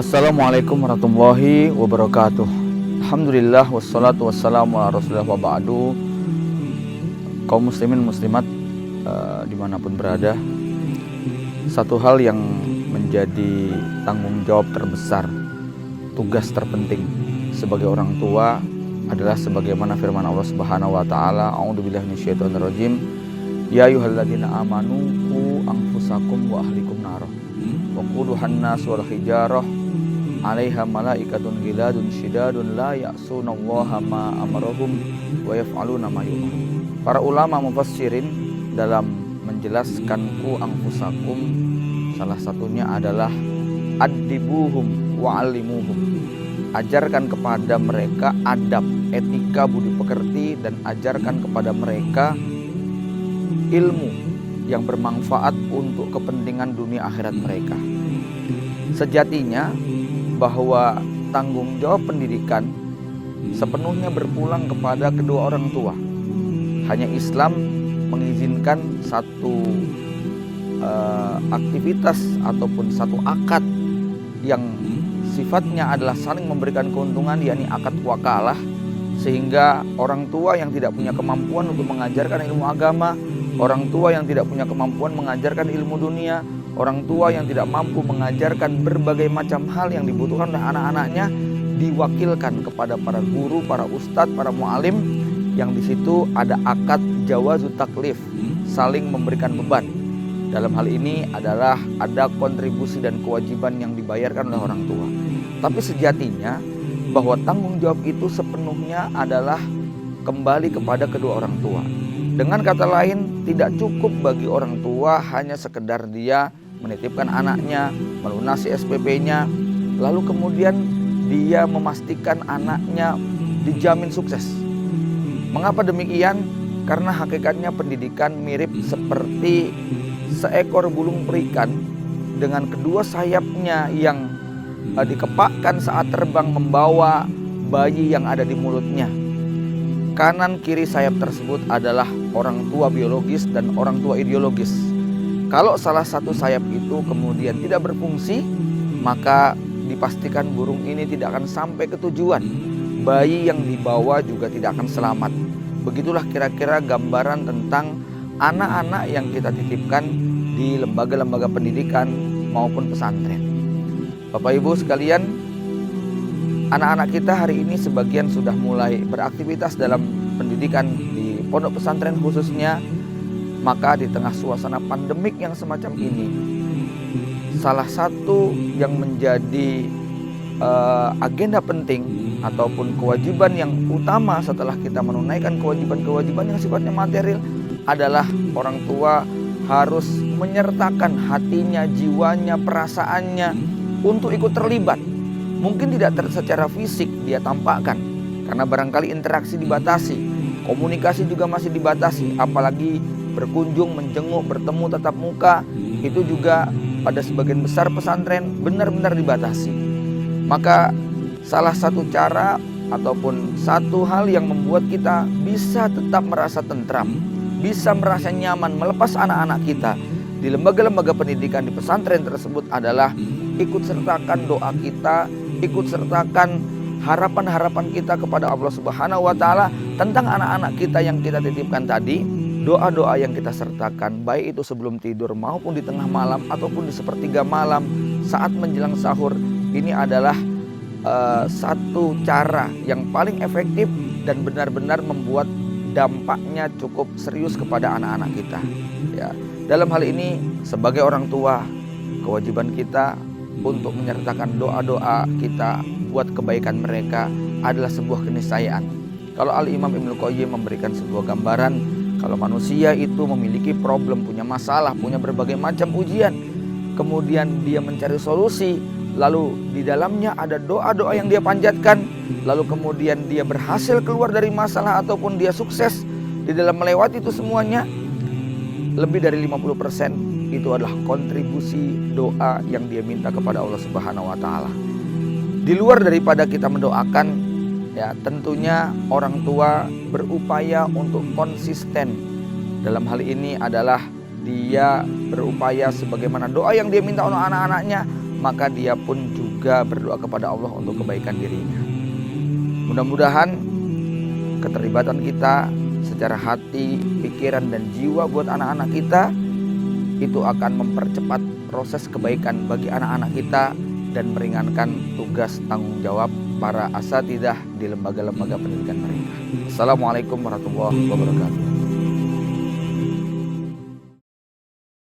Assalamualaikum warahmatullahi wabarakatuh. Alhamdulillah wassalatu wassalamu ala rasulillah wa ba'du. Kaum muslimin muslimat dimanapun berada, satu hal yang menjadi tanggung jawab terbesar, tugas terpenting sebagai orang tua adalah sebagaimana firman Allah Subhanahu wa taala, a'udzubillahi minasyaitonirrajim, ya ayyuhalladzina amanu qu anfusakum wa ahlikum nar wa quduhan nas wal hijarah 'alaiha malaikatun ghiladun syidadun la ya'sunallaha ma amarahum wa yaf'aluna ma yu'marun. Para ulama mufassirin dalam menjelaskan ku anfusakum, salah satunya adalah addibuhum wa 'allimuhum. Ajarkan kepada mereka adab, etika, budi pekerti, dan ajarkan kepada mereka ilmu yang bermanfaat untuk kepentingan dunia akhirat mereka. Sejatinya bahwa tanggung jawab pendidikan sepenuhnya berpulang kepada kedua orang tua. Hanya Islam mengizinkan satu aktivitas ataupun satu akad yang sifatnya adalah saling memberikan keuntungan, yakni akad wakalah, sehingga orang tua yang tidak punya kemampuan untuk mengajarkan ilmu agama, orang tua yang tidak punya kemampuan mengajarkan ilmu dunia, orang tua yang tidak mampu mengajarkan berbagai macam hal yang dibutuhkan oleh anak-anaknya, diwakilkan kepada para guru, para ustadz, para mu'alim, yang di situ ada akad jawazu taklif, saling memberikan beban. Dalam hal ini adalah ada kontribusi dan kewajiban yang dibayarkan oleh orang tua. Tapi sejatinya bahwa tanggung jawab itu sepenuhnya adalah kembali kepada kedua orang tua. Dengan kata lain, tidak cukup bagi orang tua hanya sekedar dia menitipkan anaknya, melunasi SPP-nya, lalu kemudian dia memastikan anaknya dijamin sukses. Mengapa demikian? Karena hakikatnya pendidikan mirip seperti seekor burung perikan dengan kedua sayapnya yang dikepakkan saat terbang membawa bayi yang ada di mulutnya. Kanan kiri sayap tersebut adalah orang tua biologis dan orang tua ideologis. Kalau salah satu sayap itu kemudian tidak berfungsi, maka dipastikan burung ini tidak akan sampai ke tujuan. Bayi yang dibawa juga tidak akan selamat. Begitulah kira-kira gambaran tentang anak-anak yang kita titipkan di lembaga-lembaga pendidikan maupun pesantren. Bapak Ibu sekalian, anak-anak kita hari ini sebagian sudah mulai beraktivitas dalam pendidikan di pondok pesantren khususnya. Maka di tengah suasana pandemik yang semacam ini, salah satu yang menjadi agenda penting ataupun kewajiban yang utama setelah kita menunaikan kewajiban-kewajiban yang sifatnya material adalah orang tua harus menyertakan hatinya, jiwanya, perasaannya untuk ikut terlibat. Mungkin tidak secara fisik dia tampakkan, karena barangkali interaksi dibatasi, komunikasi juga masih dibatasi, apalagi berkunjung, menjenguk, bertemu tatap muka, itu juga pada sebagian besar pesantren benar-benar dibatasi. Maka salah satu cara ataupun satu hal yang membuat kita bisa tetap merasa tentram, bisa merasa nyaman melepas anak-anak kita di lembaga-lembaga pendidikan di pesantren tersebut adalah ikut sertakan doa kita, ikut sertakan harapan-harapan kita kepada Allah Subhanahu wa taala tentang anak-anak kita yang kita titipkan tadi. Doa-doa yang kita sertakan, baik itu sebelum tidur maupun di tengah malam ataupun di sepertiga malam saat menjelang sahur, ini adalah satu cara yang paling efektif dan benar-benar membuat dampaknya cukup serius kepada anak-anak kita. Ya, dalam hal ini sebagai orang tua, kewajiban kita untuk menyertakan doa-doa kita buat kebaikan mereka adalah sebuah keniscayaan. Kalau Al-Imam Ibnu Qayyim memberikan sebuah gambaran, kalau manusia itu memiliki problem, punya masalah, punya berbagai macam ujian, kemudian dia mencari solusi, lalu di dalamnya ada doa-doa yang dia panjatkan, lalu kemudian dia berhasil keluar dari masalah ataupun dia sukses di dalam melewati itu semuanya, lebih dari 50% itu adalah kontribusi doa yang dia minta kepada Allah Subhanahu wa taala. Di luar daripada kita mendoakan, ya tentunya orang tua berupaya untuk konsisten. Dalam hal ini adalah dia berupaya sebagaimana doa yang dia minta oleh anak-anaknya, maka dia pun juga juga berdoa kepada Allah untuk kebaikan dirinya. Mudah-mudahan keterlibatan kita secara hati, pikiran, dan jiwa buat anak-anak kita itu akan mempercepat proses kebaikan bagi anak-anak kita dan meringankan tugas tanggung jawab para asatidzah di lembaga-lembaga pendidikan mereka. Assalamualaikum warahmatullahi wabarakatuh.